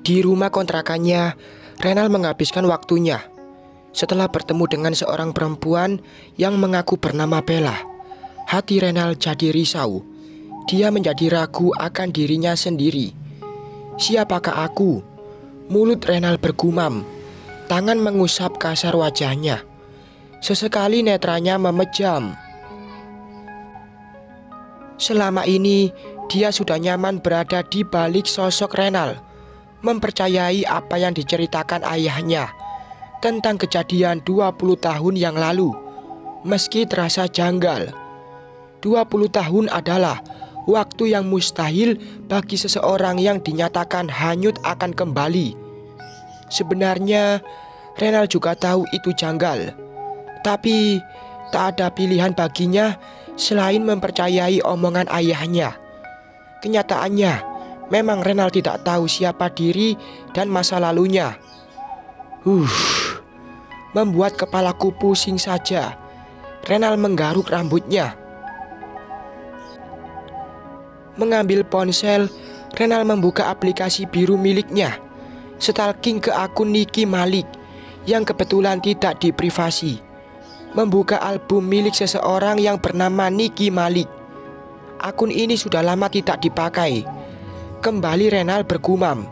Di rumah kontrakannya, Renal menghabiskan waktunya. Setelah bertemu dengan seorang perempuan yang mengaku bernama Bella, hati Renal jadi risau. Dia menjadi ragu akan dirinya sendiri. Siapakah aku? Mulut Renal bergumam. Tangan mengusap kasar wajahnya. Sesekali netranya memejam. Selama ini, dia sudah nyaman berada di balik sosok Renal, mempercayai apa yang diceritakan ayahnya tentang kejadian 20 tahun yang lalu. Meski terasa janggal, 20 tahun adalah waktu yang mustahil bagi seseorang yang dinyatakan hanyut akan kembali. Sebenarnya Renal juga tahu itu janggal, tapi tak ada pilihan baginya selain mempercayai omongan ayahnya. Kenyataannya, memang Renal tidak tahu siapa diri dan masa lalunya. Membuat kepalaku pusing saja. Renal menggaruk rambutnya. Mengambil ponsel, Renal membuka aplikasi biru miliknya. Stalking ke akun Niki Malik yang kebetulan tidak diprivasi. Membuka album milik seseorang yang bernama Niki Malik. Akun ini sudah lama tidak dipakai. Kembali Renal bergumam.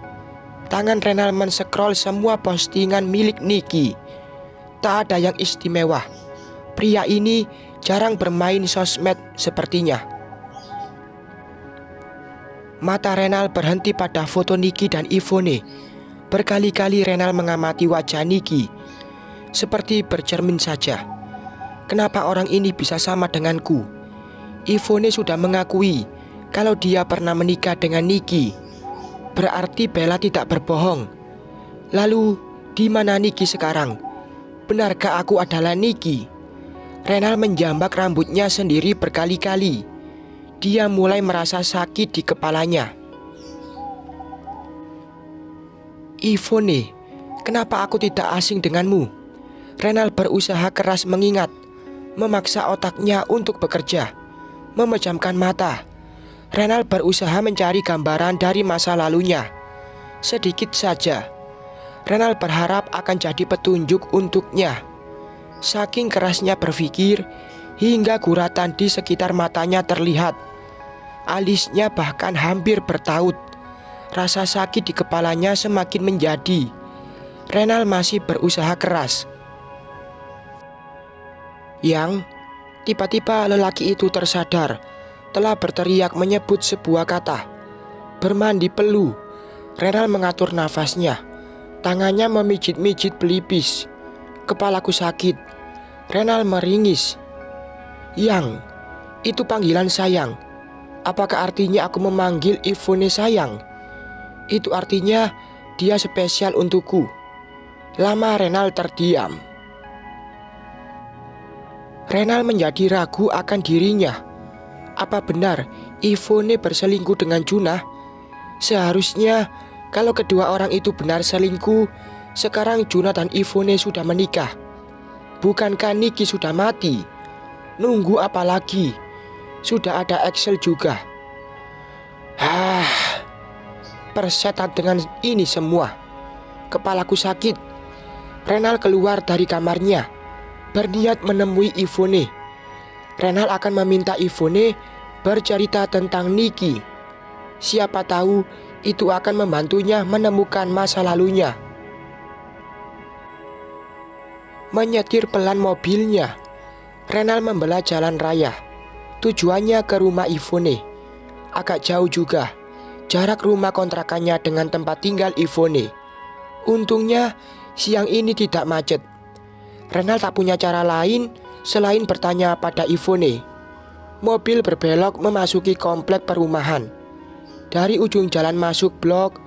Tangan Renal men-scroll semua postingan milik Niki. Tak ada yang istimewa. Pria ini jarang bermain sosmed sepertinya. Mata Renal berhenti pada foto Niki dan Ivone. Berkali-kali Renal mengamati wajah Niki, seperti bercermin saja. Kenapa orang ini bisa sama denganku? Ivone sudah mengakui kalau dia pernah menikah dengan Niki. Berarti Bella tidak berbohong. Lalu, di mana Niki sekarang? Benarkah aku adalah Niki? Renal menjambak rambutnya sendiri berkali-kali. Dia mulai merasa sakit di kepalanya. Ivone, kenapa aku tidak asing denganmu? Renal berusaha keras mengingat, memaksa otaknya untuk bekerja, memejamkan mata. Renal berusaha mencari gambaran dari masa lalunya. Sedikit saja. Renal berharap akan jadi petunjuk untuknya. Saking kerasnya berpikir, hingga guratan di sekitar matanya terlihat. Alisnya bahkan hampir bertaut. Rasa sakit di kepalanya semakin menjadi. Renal masih berusaha keras. Tiba-tiba lelaki itu tersadar, telah berteriak menyebut sebuah kata. Bermandi pelu. Renal mengatur nafasnya. Tangannya memijit-mijit pelipis. Kepalaku sakit. Renal meringis. Itu panggilan sayang. Apakah artinya aku memanggil Ivone sayang? Itu artinya dia spesial untukku. Lama Renal terdiam. Renal menjadi ragu akan dirinya. Apa benar Ivone berselingkuh dengan Junah? Seharusnya kalau kedua orang itu benar selingkuh, sekarang Junah dan Ivone sudah menikah. Bukankah Niki sudah mati? Nunggu apa lagi? Sudah ada Excel juga. Persetan dengan ini semua. Kepalaku sakit. Renal keluar dari kamarnya, berniat menemui Ivone. Renal akan meminta Ivone bercerita tentang Niki. Siapa tahu itu akan membantunya menemukan masa lalunya. Menyetir pelan mobilnya, Renal membelah jalan raya. Tujuannya ke rumah Ivone. Agak jauh juga jarak rumah kontrakannya dengan tempat tinggal Ivone. Untungnya siang ini tidak macet. Renal tak punya cara lain selain bertanya pada Ivone. Mobil berbelok memasuki komplek perumahan. Dari ujung jalan masuk blok,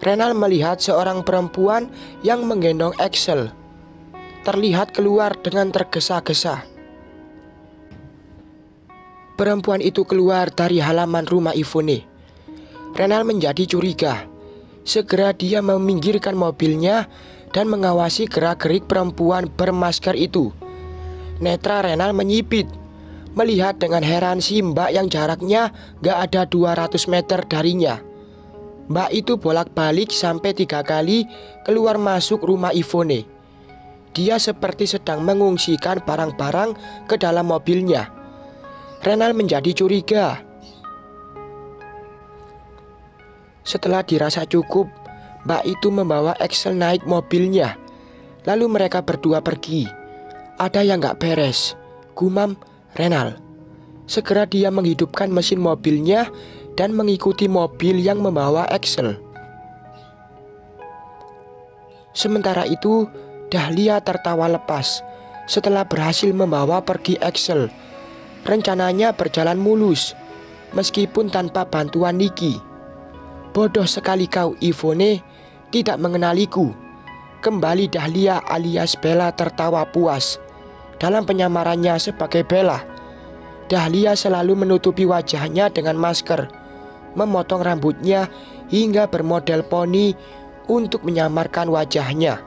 Renal melihat seorang perempuan yang menggendong Excel. Terlihat keluar dengan tergesa-gesa. Perempuan itu keluar dari halaman rumah Ivone. Renal menjadi curiga. Segera dia meminggirkan mobilnya dan mengawasi gerak-gerik perempuan bermasker itu. Netra Renal menyipit, melihat dengan heran si mbak yang jaraknya gak ada 200 meter darinya. Mbak itu bolak-balik sampai 3 kali keluar masuk rumah Ivone. Dia seperti sedang mengungsikan barang-barang ke dalam mobilnya. Renal menjadi curiga. Setelah dirasa cukup, Mbak itu membawa Axel naik mobilnya. Lalu mereka berdua pergi. Ada yang gak beres, gumam Renal. Segera dia menghidupkan mesin mobilnya dan mengikuti mobil yang membawa Axel. Sementara itu, Dahlia tertawa lepas setelah berhasil membawa pergi Axel. Rencananya berjalan mulus, meskipun tanpa bantuan Niki. Bodoh sekali kau, Ivone, tidak mengenaliku. Kembali Dahlia alias Bella tertawa puas. Dalam penyamarannya sebagai Bella, Dahlia selalu menutupi wajahnya dengan masker, memotong rambutnya hingga bermodel poni untuk menyamarkan wajahnya.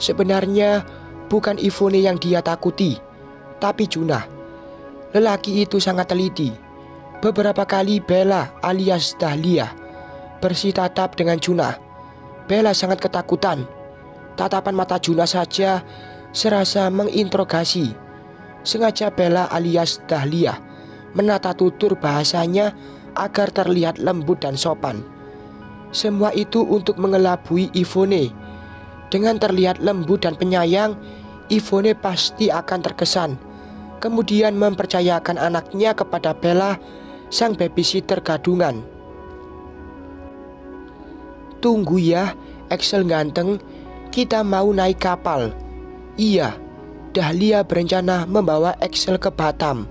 Sebenarnya bukan Ivone yang dia takuti, tapi Junah. Lelaki itu sangat teliti. Beberapa kali Bella alias Dahlia bersitatap dengan Junah. Bella sangat ketakutan. Tatapan mata Junah saja serasa menginterogasi. Sengaja Bella alias Dahlia menata tutur bahasanya agar terlihat lembut dan sopan. Semua itu untuk mengelabui Ivone. Dengan terlihat lembut dan penyayang, Ivone pasti akan terkesan, kemudian mempercayakan anaknya kepada Bella, sang babysitter gadungan. Tunggu ya, Axel ganteng, kita mau naik kapal. Iya, Dahlia berencana membawa Axel ke Batam.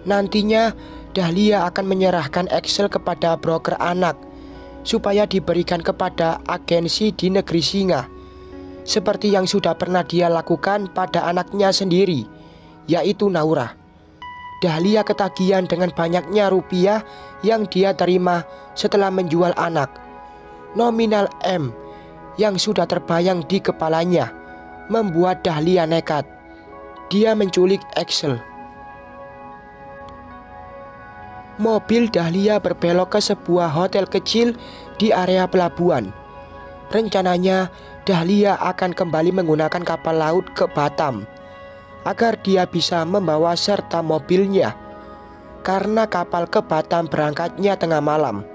Nantinya Dahlia akan menyerahkan Axel kepada broker anak supaya diberikan kepada agensi di negeri Singa, seperti yang sudah pernah dia lakukan pada anaknya sendiri, yaitu Naura. Dahlia ketagihan dengan banyaknya rupiah yang dia terima setelah menjual anak. Nominal M yang sudah terbayang di kepalanya membuat Dahlia nekat. Dia menculik Axel. Mobil Dahlia berbelok ke sebuah hotel kecil di area pelabuhan. Rencananya Dahlia akan kembali menggunakan kapal laut ke Batam agar dia bisa membawa serta mobilnya, karena kapal ke Batam berangkatnya tengah malam.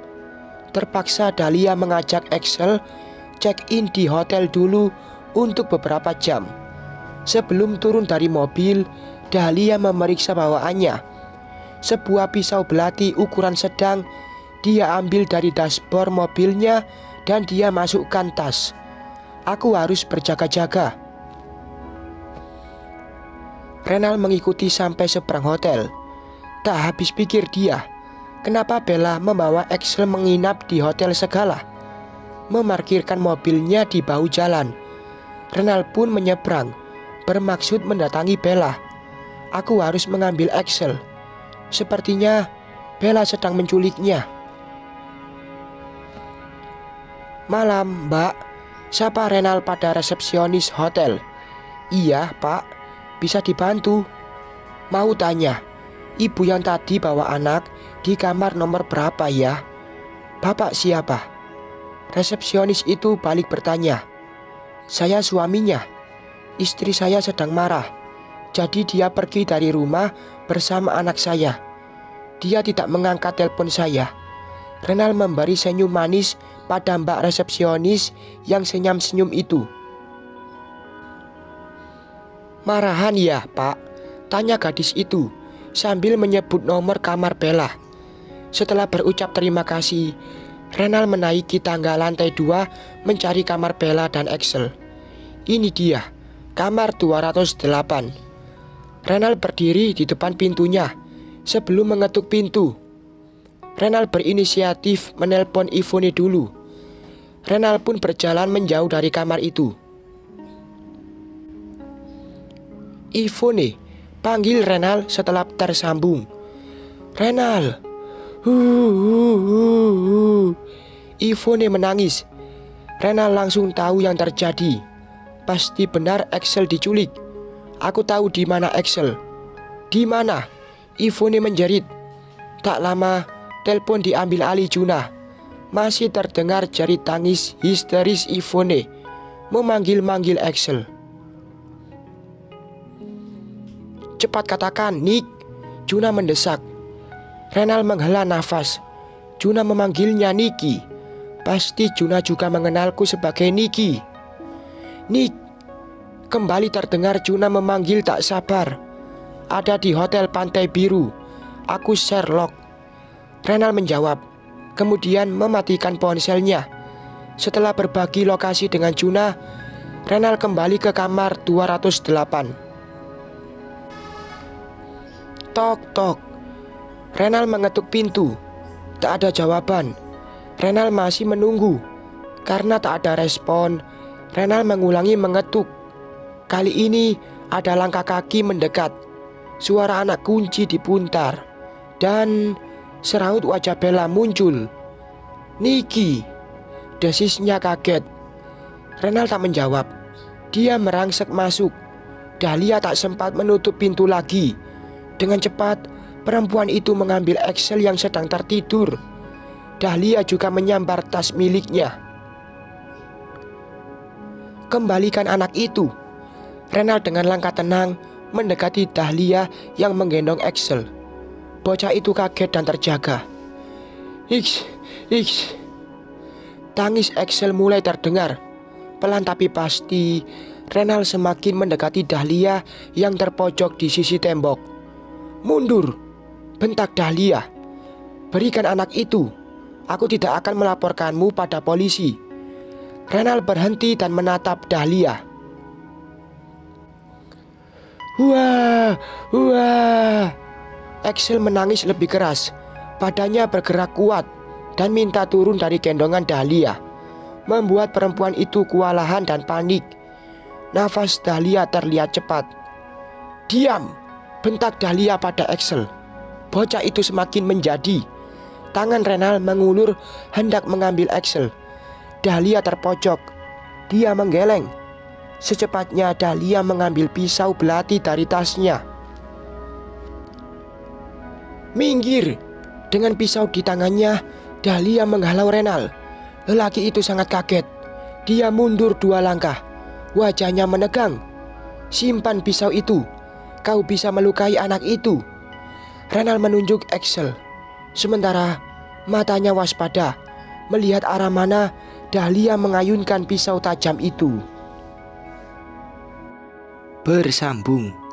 Terpaksa Dahlia mengajak Axel check-in di hotel dulu untuk beberapa jam. Sebelum turun dari mobil, Dahlia memeriksa bawaannya. Sebuah pisau belati ukuran sedang dia ambil dari dashboard mobilnya dan dia masukkan tas. Aku harus berjaga-jaga. Renal mengikuti sampai seberang hotel. Tak habis pikir dia, kenapa Bella membawa Axel menginap di hotel segala, memarkirkan mobilnya di bahu jalan. Renal pun menyeberang, bermaksud mendatangi Bella. Aku harus mengambil Axel. Sepertinya Bella sedang menculiknya. Malam, Mbak, sapa Renal pada resepsionis hotel. Iya, Pak, bisa dibantu. Mau tanya, ibu yang tadi bawa anak di kamar nomor berapa ya? Bapak siapa? Resepsionis itu balik bertanya. Saya suaminya. Istri saya sedang marah, jadi dia pergi dari rumah bersama anak saya. Dia tidak mengangkat telepon saya. Renal memberi senyum manis pada mbak resepsionis yang senyum-senyum itu. Marahan ya, Pak? Tanya gadis itu sambil menyebut nomor kamar Bella. Setelah berucap terima kasih, Renal menaiki tangga lantai 2 mencari kamar Bella dan Axel. Ini dia, kamar 208. Renal berdiri di depan pintunya sebelum mengetuk pintu. Renal berinisiatif menelpon Ivone dulu. Renal pun berjalan menjauh dari kamar itu. Ivone, panggil Renal setelah tersambung. Renal. Ivone menangis. Renal langsung tahu yang terjadi. Pasti benar Axel diculik. Aku tahu di mana Axel. Di mana? Ivone menjerit. Tak lama Telepon diambil alih Juna. Masih terdengar jari tangis histeris Yvonne memanggil-manggil Axel. "Cepat katakan, Nick," Juna mendesak. Renal menghela nafas. Juna memanggilnya Nicky. Pasti Juna juga mengenalku sebagai Nicky. "Nick," kembali terdengar Juna memanggil tak sabar. "Ada di Hotel Pantai Biru. Aku Sherlock." Renal menjawab, kemudian mematikan ponselnya. Setelah berbagi lokasi dengan Juna, Renal kembali ke kamar 208. Tok tok. Renal mengetuk pintu. Tak ada jawaban. Renal masih menunggu. Karena tak ada respon, Renal mengulangi mengetuk. Kali ini ada langkah kaki mendekat. Suara anak kunci dipuntar. Dan seraut wajah Bella muncul. "Nicky," desisnya kaget. Renal tak menjawab. Dia merangsek masuk. Dahlia tak sempat menutup pintu lagi. Dengan cepat, perempuan itu mengambil Axel yang sedang tertidur. Dahlia juga menyambar tas miliknya. "Kembalikan anak itu." Renal dengan langkah tenang mendekati Dahlia yang menggendong Axel. Bocah itu kaget dan terjaga. "X. Tangis Axel mulai terdengar. Pelan tapi pasti, Renal semakin mendekati Dahlia yang terpojok di sisi tembok. "Mundur," bentak Dahlia. "Berikan anak itu. Aku tidak akan melaporkanmu pada polisi." Renal berhenti dan menatap Dahlia. "Wah, wah." Axel menangis lebih keras. Badannya bergerak kuat dan minta turun dari gendongan Dahlia, membuat perempuan itu kewalahan dan panik. Nafas Dahlia terlihat cepat. "Diam," bentak Dahlia pada Axel. Bocah itu semakin menjadi. Tangan Renal mengulur hendak mengambil Axel. Dahlia terpojok. Dia menggeleng. Secepatnya Dahlia mengambil pisau belati dari tasnya. "Minggir!" Dengan pisau di tangannya, Dahlia menghalau Renal. Lelaki itu sangat kaget. Dia mundur 2 langkah. Wajahnya menegang. "Simpan pisau itu. Kau bisa melukai anak itu." Renal menunjuk Axel. Sementara matanya waspada, melihat arah mana Dahlia mengayunkan pisau tajam itu. Bersambung.